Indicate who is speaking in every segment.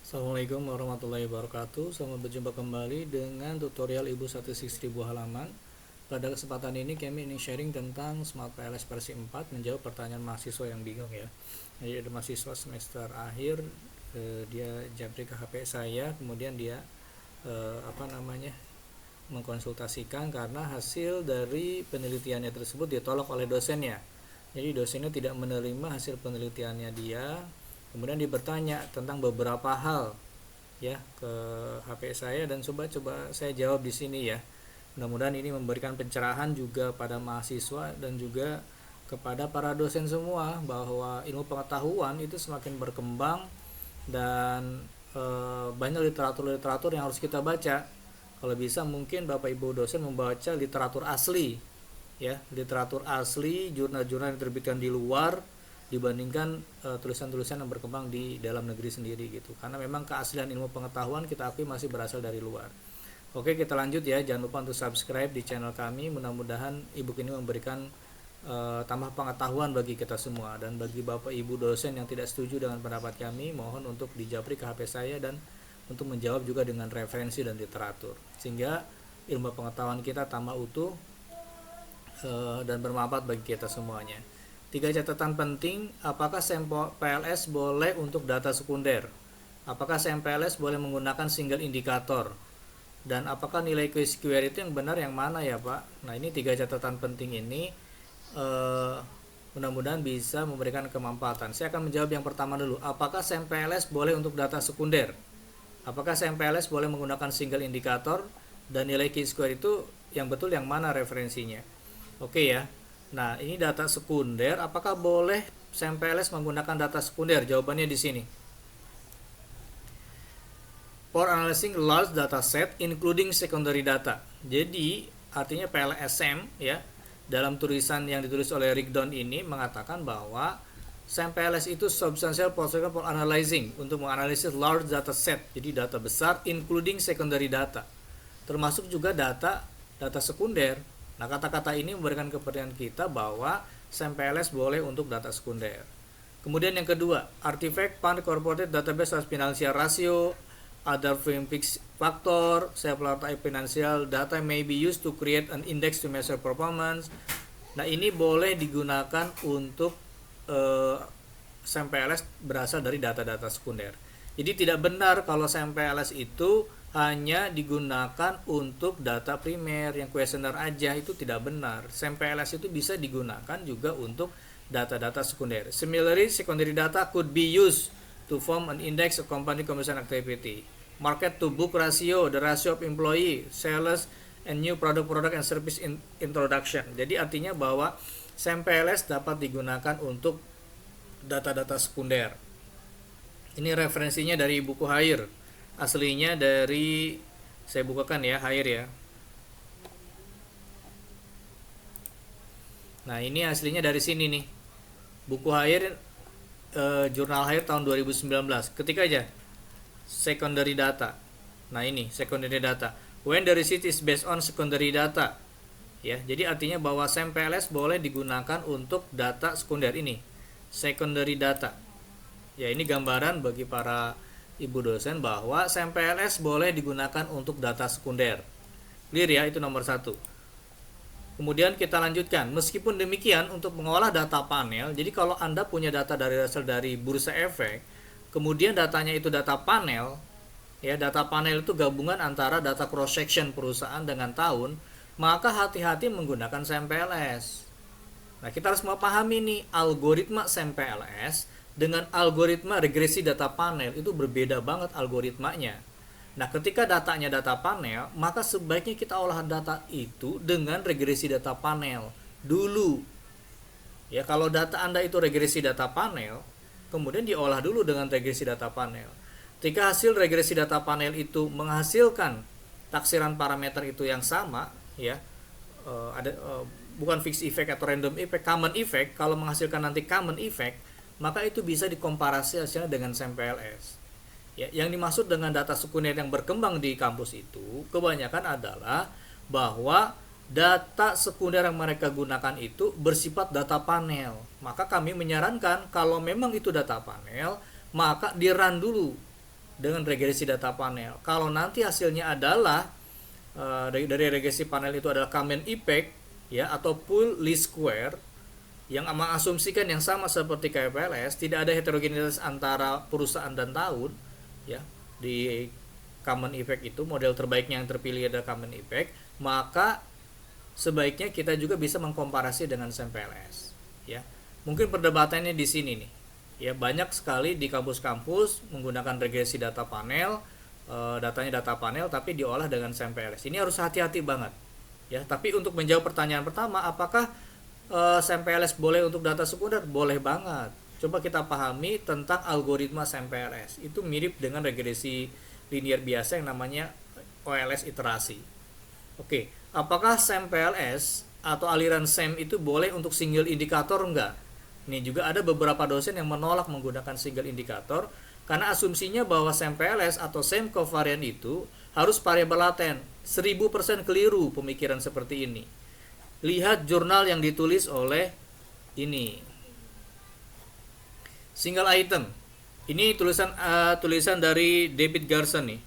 Speaker 1: Assalamualaikum warahmatullahi wabarakatuh. Selamat berjumpa kembali dengan tutorial Ibu statistik 1000 halaman. Pada kesempatan ini kami ingin sharing tentang Smart PLS versi 4, menjawab pertanyaan mahasiswa yang bingung ya. Jadi ada mahasiswa semester akhir, dia japri ke HP saya, kemudian dia mengkonsultasikan karena hasil dari penelitiannya tersebut ditolak oleh dosennya. Jadi dosennya tidak menerima hasil penelitiannya dia. Kemudian dia bertanya tentang beberapa hal ya ke HP saya, dan coba saya jawab di sini ya. Mudah-mudahan ini memberikan pencerahan juga pada mahasiswa dan juga kepada para dosen semua bahwa ilmu pengetahuan itu semakin berkembang dan banyak literatur yang harus kita baca. Kalau bisa mungkin Bapak Ibu dosen membaca literatur asli ya, literatur asli, jurnal-jurnal yang diterbitkan di luar dibandingkan tulisan-tulisan yang berkembang di dalam negeri sendiri gitu, karena memang keaslian ilmu pengetahuan kita akui masih berasal dari luar. Oke, kita lanjut ya. Jangan lupa untuk subscribe di channel kami. Mudah-mudahan ebook ini memberikan tambah pengetahuan bagi kita semua, dan bagi Bapak Ibu dosen yang tidak setuju dengan pendapat kami, mohon untuk dijapri ke HP saya dan untuk menjawab juga dengan referensi dan literatur, sehingga ilmu pengetahuan kita tambah utuh dan bermanfaat bagi kita semuanya. 3 catatan penting. Apakah sampel PLS boleh untuk data sekunder? Apakah sampel PLS boleh menggunakan single indikator? Dan apakah nilai Q-square itu yang benar yang mana ya Pak? Nah, ini 3 catatan penting ini mudah-mudahan bisa memberikan kemanfaatan. Saya akan menjawab yang pertama dulu. Apakah sampel PLS boleh untuk data sekunder? Apakah sampel PLS boleh menggunakan single indikator? Dan nilai Q-square itu yang betul yang mana referensinya? Oke ya. Nah, ini data sekunder. Apakah boleh sampel PLS menggunakan data sekunder? Jawabannya di sini. For analyzing large data set including secondary data. Jadi, artinya PLSM ya, dalam tulisan yang ditulis oleh Rigdon ini mengatakan bahwa sampel PLS itu substantial possible for analyzing, untuk menganalisis large data set. Jadi data besar including secondary data. Termasuk juga data sekunder. Nah, kata-kata ini memberikan kepercayaan kita bahwa sampel PLS boleh untuk data sekunder. Kemudian yang kedua, artifact fund corporate database as financial ratio, other firm fixed factor, self-reliant financial data may be used to create an index to measure performance. Nah, ini boleh digunakan untuk sampel PLS berasal dari data-data sekunder. Jadi tidak benar kalau sampel PLS itu hanya digunakan untuk data primer yang kuesioner aja, itu tidak benar. Sampel PLS itu bisa digunakan juga untuk data-data sekunder. Similarly, secondary data could be used to form an index of company commission activity, market to book ratio, the ratio of employee, sales, and new product and service introduction. Jadi artinya bahwa sampel PLS dapat digunakan untuk data-data sekunder. Ini referensinya dari buku Haier. Aslinya dari, saya bukakan ya, Haier ya. Nah, ini aslinya dari sini nih. Buku Haier, jurnal Haier tahun 2019. Ketik aja secondary data. Nah, ini secondary data. When the receipt is based on secondary data. Ya, jadi artinya bahwa sampel PLS boleh digunakan untuk data sekunder ini. Secondary data. Ya, ini gambaran bagi para ibu dosen bahwa sampel PLS boleh digunakan untuk data sekunder. Clear ya, itu nomor 1. Kemudian kita lanjutkan. Meskipun demikian, untuk mengolah data panel, jadi kalau Anda punya data berasal dari bursa efek, kemudian datanya itu data panel, ya, data panel itu gabungan antara data cross section perusahaan dengan tahun, maka hati-hati menggunakan sampel PLS. Nah, kita harus memahami nih, algoritma sampel PLS dengan algoritma regresi data panel itu berbeda banget algoritmanya. Nah, ketika datanya data panel, maka sebaiknya kita olah data itu dengan regresi data panel dulu. Ya, kalau data Anda itu regresi data panel, kemudian diolah dulu dengan regresi data panel. Ketika hasil regresi data panel itu menghasilkan taksiran parameter itu yang sama, ya, bukan fixed effect atau random effect, common effect. Kalau menghasilkan nanti common effect, maka itu bisa dikomparasi hasilnya dengan sampel PLS. Ya, yang dimaksud dengan data sekunder yang berkembang di kampus itu kebanyakan adalah bahwa data sekunder yang mereka gunakan itu bersifat data panel. Maka kami menyarankan kalau memang itu data panel, maka di-run dulu dengan regresi data panel. Kalau nanti hasilnya adalah dari regresi panel itu adalah common effect ya atau pool least square yang mengasumsikan yang sama seperti KPLS, tidak ada heterogenitas antara perusahaan dan tahun ya. Di common effect itu model terbaiknya yang terpilih adalah common effect, maka sebaiknya kita juga bisa mengkomparasi dengan SAMPLS ya. Mungkin perdebatannya di sini nih. Ya, banyak sekali di kampus-kampus menggunakan regresi data panel, datanya data panel tapi diolah dengan SAMPLS. Ini harus hati-hati banget. Ya, tapi untuk menjawab pertanyaan pertama, apakah SAMPLS boleh untuk data sekunder? Boleh banget. Coba kita pahami tentang algoritma SAMPLS. Itu mirip dengan regresi linear biasa yang namanya OLS iterasi. Oke, apakah SAMPLS atau aliran SAM itu boleh untuk single indikator? Enggak. Ini juga ada beberapa dosen yang menolak menggunakan single indikator karena asumsinya bahwa SAMPLS atau SAM covariant itu harus variabel laten. 1000% keliru pemikiran seperti ini. Lihat jurnal yang ditulis oleh ini. Single item. Ini tulisan dari David Garson nih.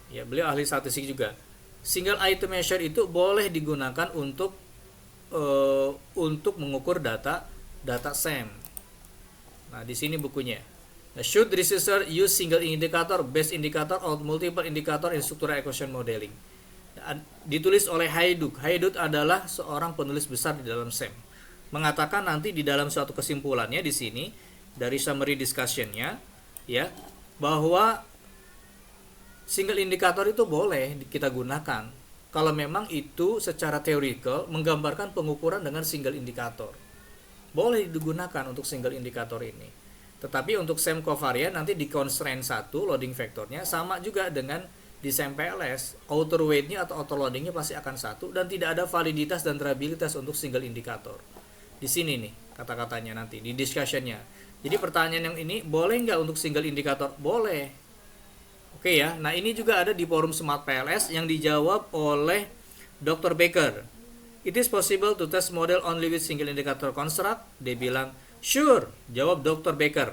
Speaker 1: Ya, beliau ahli statistik juga. Single item measure itu boleh digunakan untuk mengukur data SAM. Nah, di sini bukunya. Should researcher use single indicator, base indicator, or multiple indicator in structural equation modeling? Ditulis oleh Haiduk. Haiduk adalah seorang penulis besar di dalam SAM. Mengatakan nanti di dalam suatu kesimpulannya di sini dari summary discussion-nya ya, bahwa single indikator itu boleh kita gunakan kalau memang itu secara teorikal menggambarkan pengukuran dengan single indikator. Boleh digunakan untuk single indikator ini. Tetapi untuk SAM covariant nanti di constraint 1 loading vektornya sama juga dengan di SAMPLS, outer weight-nya atau outer loading-nya pasti akan 1 dan tidak ada validitas dan reliabilitas untuk single indikator. Di sini nih kata-katanya nanti di discussion-nya. Jadi pertanyaan yang ini boleh nggak untuk single indikator? Boleh. Oke ya. Nah, ini juga ada di forum Smart PLS yang dijawab oleh Dr. Baker. It is possible to test model only with single indicator construct. Dia bilang, sure, jawab Dr. Baker.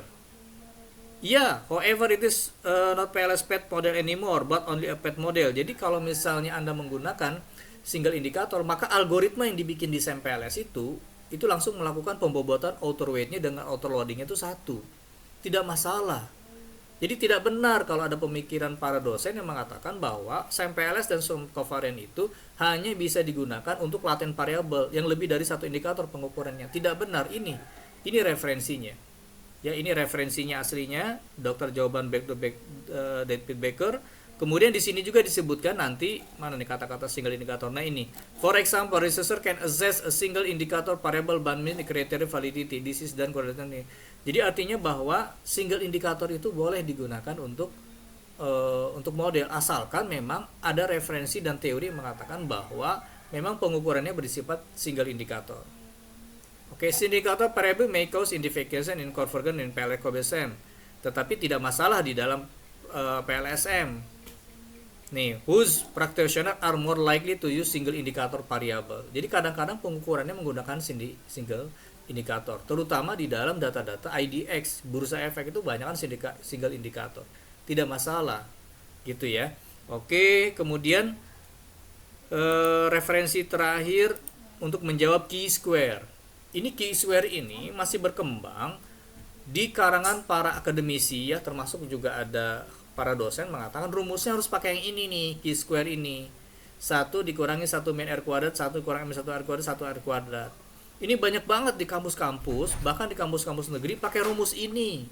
Speaker 1: Yeah, however it is not PLS PET model anymore, but only a PET model. Jadi kalau misalnya Anda menggunakan single indikator, maka algoritma yang dibikin di SAMPLS itu langsung melakukan pembobotan outer weight-nya dengan outer loading-nya itu 1. Tidak masalah. Jadi tidak benar kalau ada pemikiran para dosen yang mengatakan bahwa SAMPLS dan SAM covariant itu hanya bisa digunakan untuk latent variable yang lebih dari satu indikator pengukurannya. Tidak benar ini. Ini referensinya. Ya, ini referensinya aslinya Dr. Jawaban David Baker. Kemudian di sini juga disebutkan nanti mana nih kata-kata single indicator. Nah, ini. For example, researcher can assess a single indicator variable but meet criteria validity. This is done correctly. Jadi artinya bahwa single indikator itu boleh digunakan untuk model asalkan memang ada referensi dan teori yang mengatakan bahwa memang pengukurannya bersifat single indikator. Oke, indicator variable may cause identification in convergence in PLS-COBSM, tetapi tidak masalah di dalam PLSM. Nih, whose practitioner are more likely to use single indicator variable. Jadi kadang-kadang pengukurannya menggunakan single indikator, terutama di dalam data-data IDX, bursa efek itu banyak kan single indikator. Tidak masalah, gitu ya. Oke, kemudian referensi terakhir untuk menjawab chi-square. Ini chi-square ini masih berkembang di karangan para akademisi ya, termasuk juga ada para dosen mengatakan rumusnya harus pakai yang ini nih, chi-square ini. 1 dikurangi 1 min R kuadrat, 1 dikurangi min 1 R kuadrat, 1 R kuadrat. Ini banyak banget di kampus-kampus, bahkan di kampus-kampus negeri pakai rumus ini.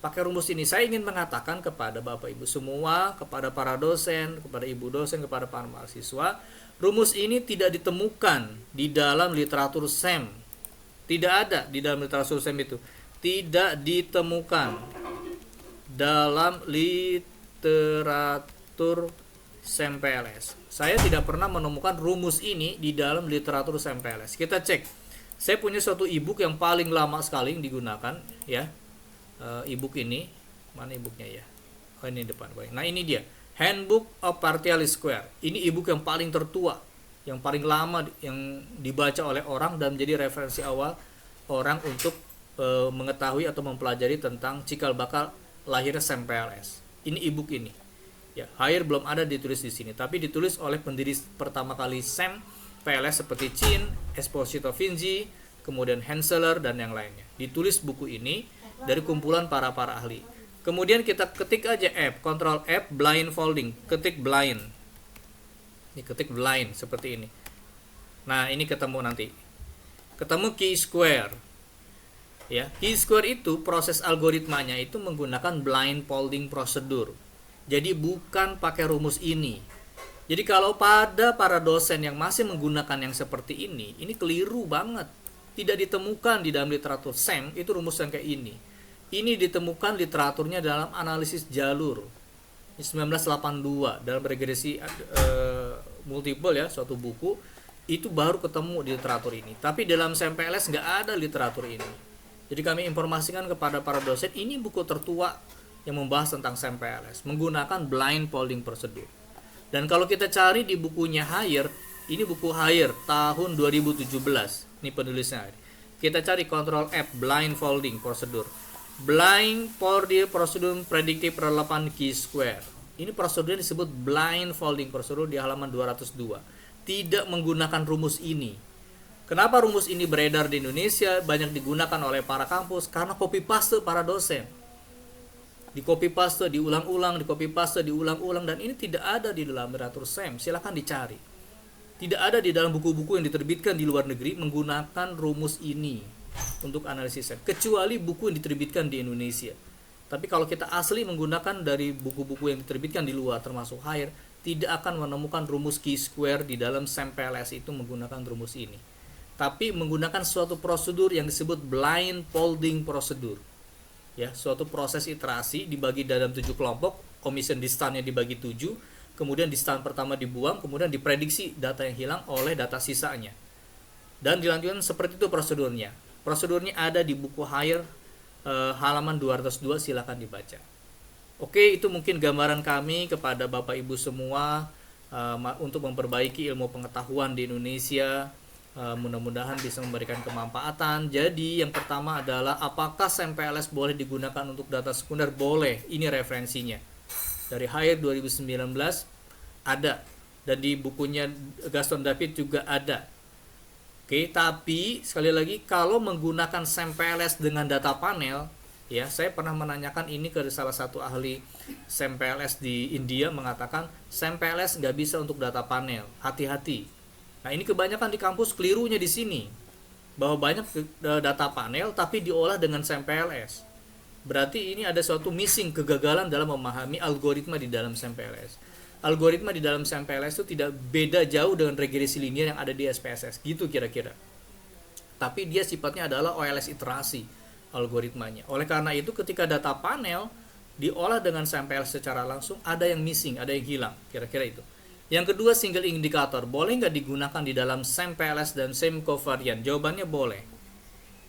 Speaker 1: Pakai rumus ini. Saya ingin mengatakan kepada Bapak Ibu semua, kepada para dosen, kepada Ibu dosen, kepada para mahasiswa, rumus ini tidak ditemukan di dalam literatur SAM. Tidak ada di dalam literatur SAM itu. Tidak ditemukan dalam literatur SAMPLS. Saya tidak pernah menemukan rumus ini di dalam literatur SAMPLS. Kita cek. Saya punya suatu e-book yang paling lama sekali yang digunakan ya. E-book ini, mana e-booknya ya? Oh, ini depan. Nah, ini dia. Handbook of Partial Square. Ini e-book yang paling tertua, yang paling lama yang dibaca oleh orang dan menjadi referensi awal orang untuk mengetahui atau mempelajari tentang cikal bakal lahirnya SAMPLS. Ini e-book ini. Ya, hire belum ada ditulis di sini, tapi ditulis oleh pendiri pertama kali SEM PLS seperti Chin, Esposito Vinci, kemudian Henseler dan yang lainnya. Ditulis buku ini dari kumpulan para ahli. Kemudian kita ketik aja F, Ctrl F, blind folding, ketik blind. Ini ketik blind seperti ini. Nah, ini ketemu nanti. Ketemu key square. Ya, key square itu proses algoritmanya itu menggunakan blind folding procedure. Jadi bukan pakai rumus ini. Jadi kalau pada para dosen yang masih menggunakan yang seperti ini keliru banget. Tidak ditemukan di dalam literatur SEM itu rumus yang kayak ini. Ini ditemukan literaturnya dalam analisis jalur 1982 dalam regresi multiple ya, suatu buku itu baru ketemu di literatur ini. Tapi dalam SEM PLS nggak ada literatur ini. Jadi kami informasikan kepada para dosen, ini buku tertua yang membahas tentang SEM PLS menggunakan blind folding procedure. Dan kalau kita cari di bukunya Hire, ini buku Hire tahun 2017. Ini penulisnya. Kita cari Ctrl F, blind folding procedure. Blind folding procedure predictive relevant key square. Ini prosedur disebut blind folding procedure di halaman 202. Tidak menggunakan rumus ini. Kenapa rumus ini beredar di Indonesia, banyak digunakan oleh para kampus? Karena copy paste para dosen. Di copy paste, diulang-ulang, di copy paste, diulang-ulang, dan ini tidak ada di dalam literatur SEM. Silahkan dicari. Tidak ada di dalam buku-buku yang diterbitkan di luar negeri menggunakan rumus ini untuk analisis SEM, kecuali buku yang diterbitkan di Indonesia. Tapi kalau kita asli menggunakan dari buku-buku yang diterbitkan di luar, termasuk Hire, tidak akan menemukan rumus key square di dalam SEM PLS itu menggunakan rumus ini. Tapi menggunakan suatu prosedur yang disebut blind folding procedure. Ya, suatu proses iterasi dibagi dalam 7 kelompok, commission distance-nya dibagi 7, kemudian distance pertama dibuang, kemudian diprediksi data yang hilang oleh data sisanya. Dan dilanjutkan seperti itu prosedurnya. Prosedurnya ada di buku Hire halaman 202, silakan dibaca. Oke, itu mungkin gambaran kami kepada Bapak Ibu semua untuk memperbaiki ilmu pengetahuan di Indonesia. Mudah-mudahan bisa memberikan kemanfaatan. Jadi yang pertama adalah apakah SEM PLS boleh digunakan untuk data sekunder? Boleh. Ini referensinya dari Hire 2019 ada, dan di bukunya Gaston David juga ada. Oke, tapi sekali lagi kalau menggunakan SEM PLS dengan data panel, ya, saya pernah menanyakan ini ke salah satu ahli SEM PLS di India, mengatakan SEM PLS nggak bisa untuk data panel, hati-hati. Nah, ini kebanyakan di kampus kelirunya di sini, bahwa banyak data panel tapi diolah dengan SEM PLS. Berarti ini ada suatu missing, kegagalan dalam memahami algoritma di dalam SEM PLS. Algoritma di dalam SEM PLS itu tidak beda jauh dengan regresi linear yang ada di SPSS, gitu kira-kira. Tapi dia sifatnya adalah OLS iterasi algoritmanya. Oleh karena itu ketika data panel diolah dengan SEM PLS secara langsung, ada yang missing, ada yang hilang, kira-kira itu. Yang kedua, single indikator. Boleh nggak digunakan di dalam SEM PLS dan SEM covariant? Jawabannya boleh.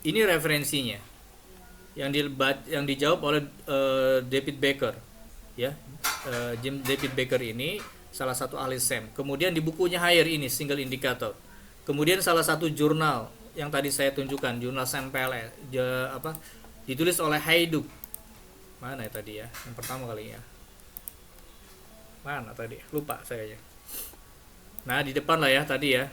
Speaker 1: Ini referensinya yang dijawab oleh David Baker. Ya, David Baker ini salah satu ahli SEM. Kemudian di bukunya Hire ini single indikator. Kemudian salah satu jurnal yang tadi saya tunjukkan, jurnal SEM PLS, ditulis oleh Hayduk. Mana ya tadi ya? Yang pertama kali ya. Mana tadi? Lupa saya ya. Nah, di depan lah ya tadi ya.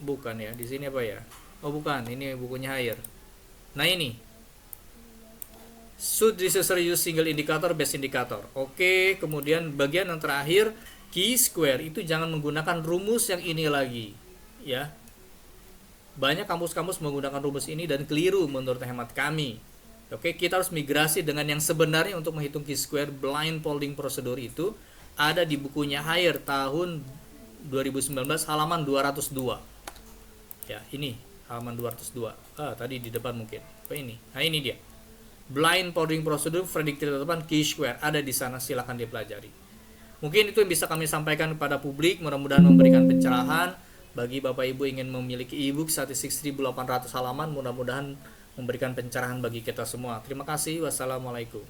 Speaker 1: Bukan ya, di sini apa ya? Oh, bukan, ini bukunya Hire. Nah, ini. Should researcher use single indicator, best indicator. Oke, kemudian bagian yang terakhir, key square itu jangan menggunakan rumus yang ini lagi, ya. Banyak kampus-kampus menggunakan rumus ini dan keliru menurut hemat kami. Oke, kita harus migrasi dengan yang sebenarnya untuk menghitung key square blind folding procedure itu ada di bukunya Hire tahun 2019 halaman 202. Ya, ini halaman 202. Tadi di depan mungkin. Apa ini? Nah, ini dia. Blind folding procedure predicted relevant key square ada di sana, silakan dipelajari. Mungkin itu yang bisa kami sampaikan kepada publik, mudah-mudahan memberikan pencerahan bagi Bapak Ibu ingin memiliki e-book statistik 1800 halaman, mudah-mudahan memberikan pencerahan bagi kita semua. Terima kasih. Wassalamualaikum.